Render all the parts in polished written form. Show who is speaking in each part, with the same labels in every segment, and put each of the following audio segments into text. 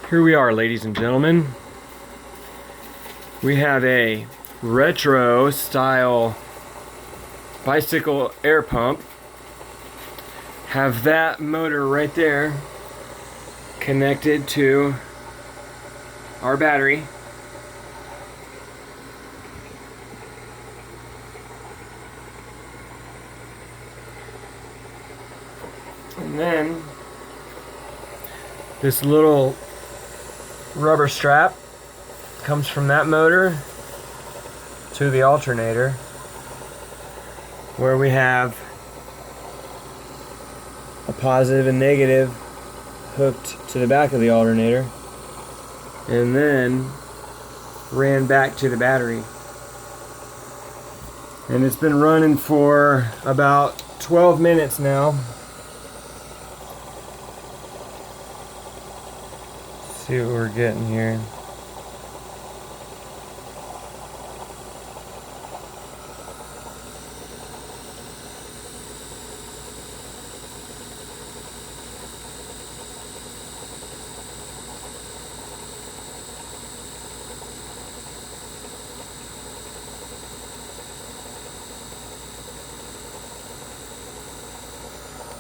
Speaker 1: Here we are, ladies and gentlemen. We have a retro style bicycle air pump. Have that motor right there connected to our battery. And then this little rubber strap comes from that motor to the alternator, where we have a positive and negative hooked to the back of the alternator, and then ran back to the battery. And it's been running for about 12 minutes now. See what we're getting here.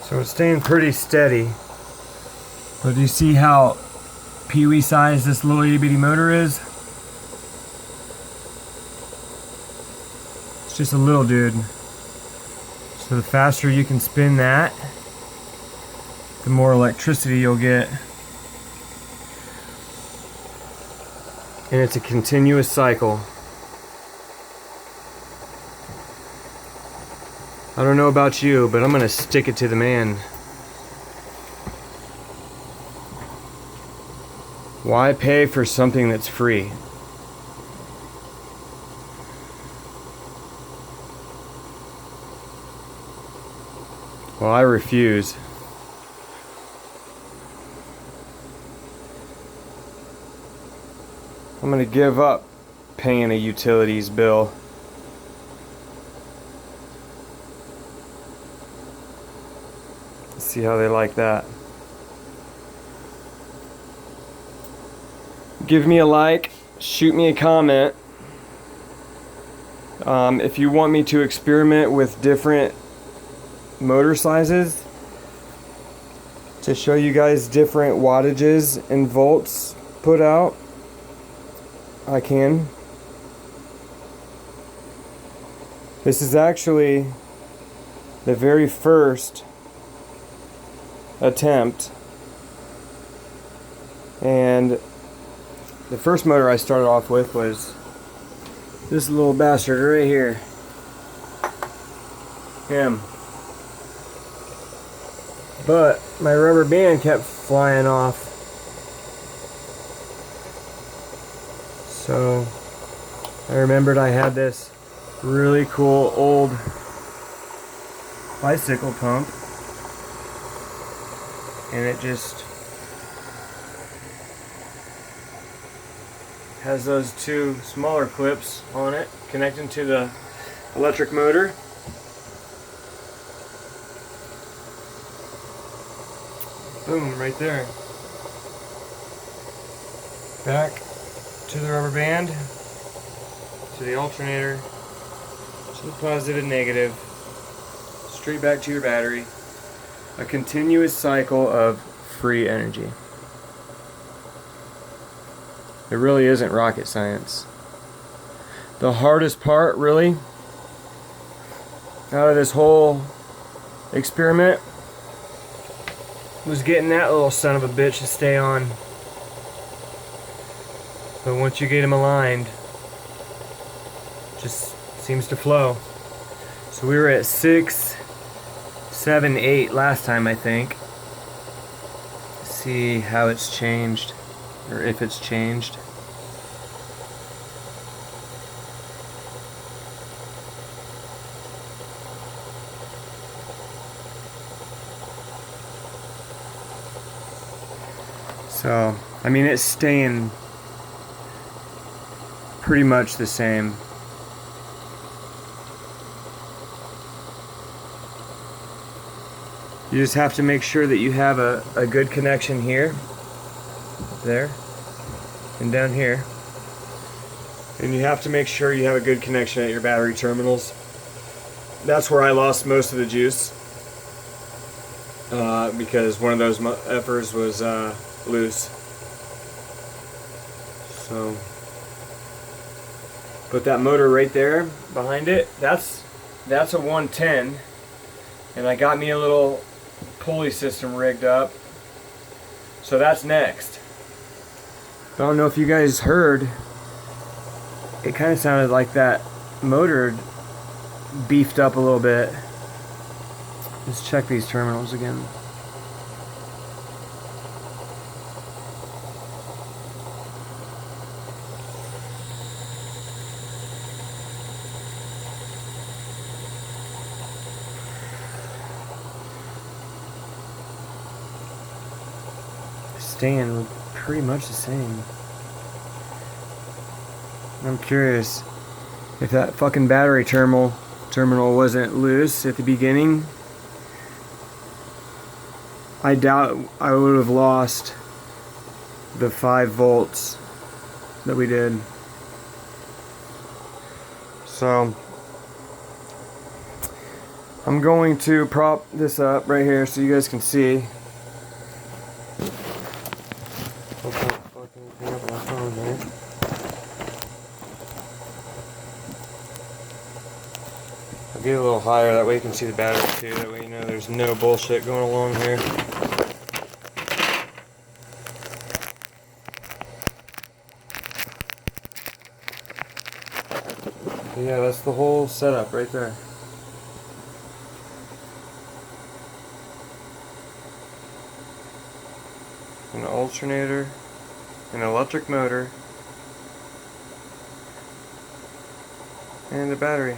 Speaker 1: So it's staying pretty steady. But do you see how pee-wee size this little itty bitty motor is? It's just a little dude. So the faster you can spin that, the more electricity you'll get. And it's a continuous cycle. I don't know about you, but I'm gonna stick it to the man. Why pay for something that's free? Well, I refuse. I'm gonna give up paying a utilities bill. Let's see how they like that. Give me a like, shoot me a comment. If you want me to experiment with different motor sizes to show you guys different wattages and volts put out, I can. This is actually the very first attempt, and the first motor I started off with was this little bastard right here. Him. But my rubber band kept flying off. So I remembered I had this really cool old bicycle pump, and it just has those two smaller clips on it connecting to the electric motor. Boom, right there. Back to the rubber band, to the alternator, to the positive and negative, straight back to your battery. A continuous cycle of free energy. It really isn't rocket science. The hardest part, really, out of this whole experiment was getting that little son of a bitch to stay on. But once you get him aligned, it just seems to flow. So we were at 6, 7, 8 last time, I think. See how it's changed, or if it's changed. So, I mean, it's staying pretty much the same. You just have to make sure that you have a good connection here. there and down here. And you have to make sure you have a good connection at your battery terminals. That's where I lost most of the juice, because one of those effers was loose. So, but that motor right there behind it, that's a 110, and I got me a little pulley system rigged up. So that's next. I don't know if you guys heard. It kind of sounded like that motor beefed up a little bit. Let's check these terminals again. Staying pretty much the same. I'm curious if that fucking battery terminal wasn't loose at the beginning. I doubt I would have lost the 5 volts that we did. So I'm going to prop this up right here so you guys can see. Get a little higher, that way you can see the battery too, that way you know there's no bullshit going along here. But yeah, that's the whole setup right there. An alternator, an electric motor, and a battery.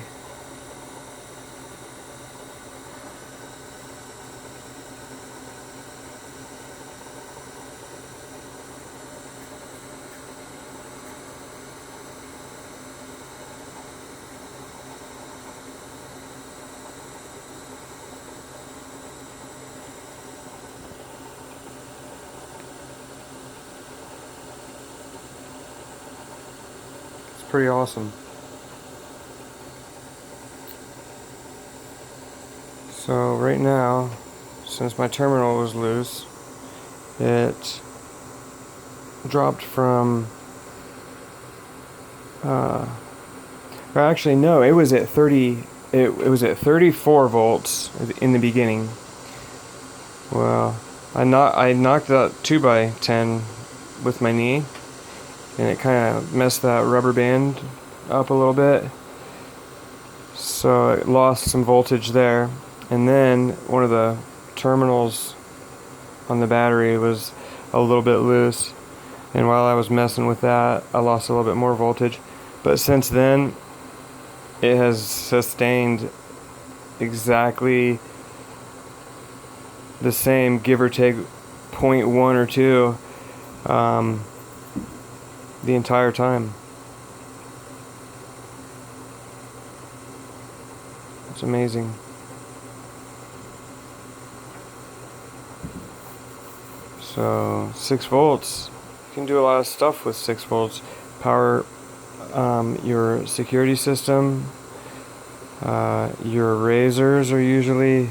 Speaker 1: Pretty awesome. So right now, since my terminal was loose, it dropped from or actually no, it was at 30, it was at 34 volts in the beginning. Well, I knocked that 2x10 with my knee, and it kind of messed that rubber band up a little bit, so it lost some voltage there. And then one of the terminals on the battery was a little bit loose, and while I was messing with that, I lost a little bit more voltage. But since then, it has sustained exactly the same, give or take 0.1 or 2, the entire time. It's amazing. So 6 volts, you can do a lot of stuff with 6 volts. Power your security system. Your razors are usually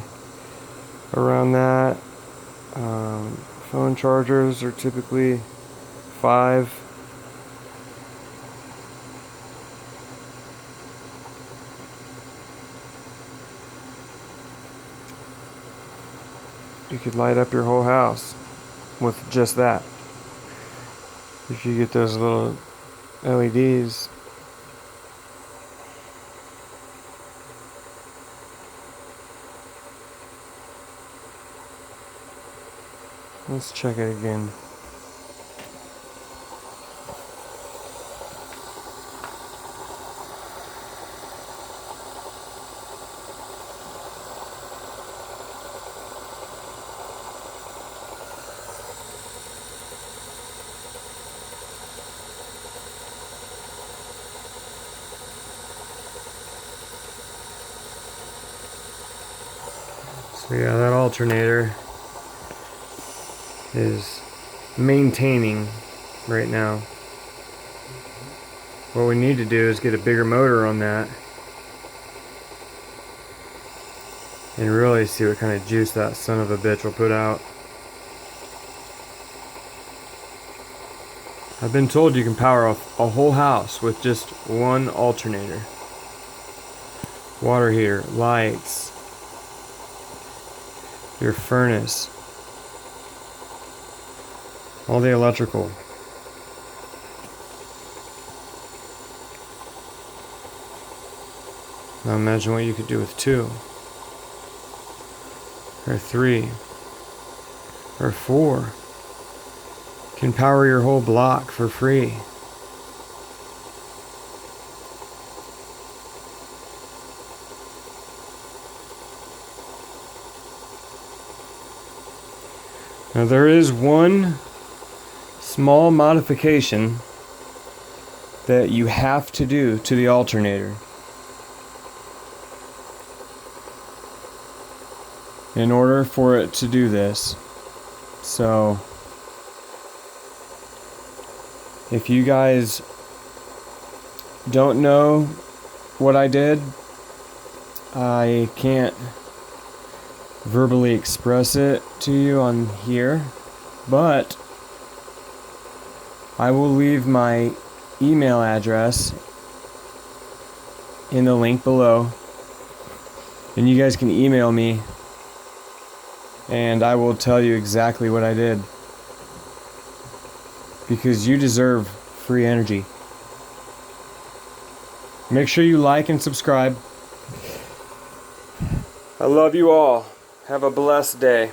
Speaker 1: around that. Phone chargers are typically 5. You could light up your whole house with just that. If you get those little LEDs. Let's check it again. So yeah, that alternator is maintaining right now. What we need to do is get a bigger motor on that and really see what kind of juice that son of a bitch will put out. I've been told you can power off a whole house with just one alternator. Water heater, lights, your furnace, all the electrical. Now imagine what you could do with 2, or 3, or 4. Can power your whole block for free. Now there is one small modification that you have to do to the alternator in order for it to do this. So if you guys don't know what I did, I can't verbally express it to you on here, but I will leave my email address in the link below, and you guys can email me and I will tell you exactly what I did, because you deserve free energy. Make sure you like and subscribe. I love you all. Have a blessed day.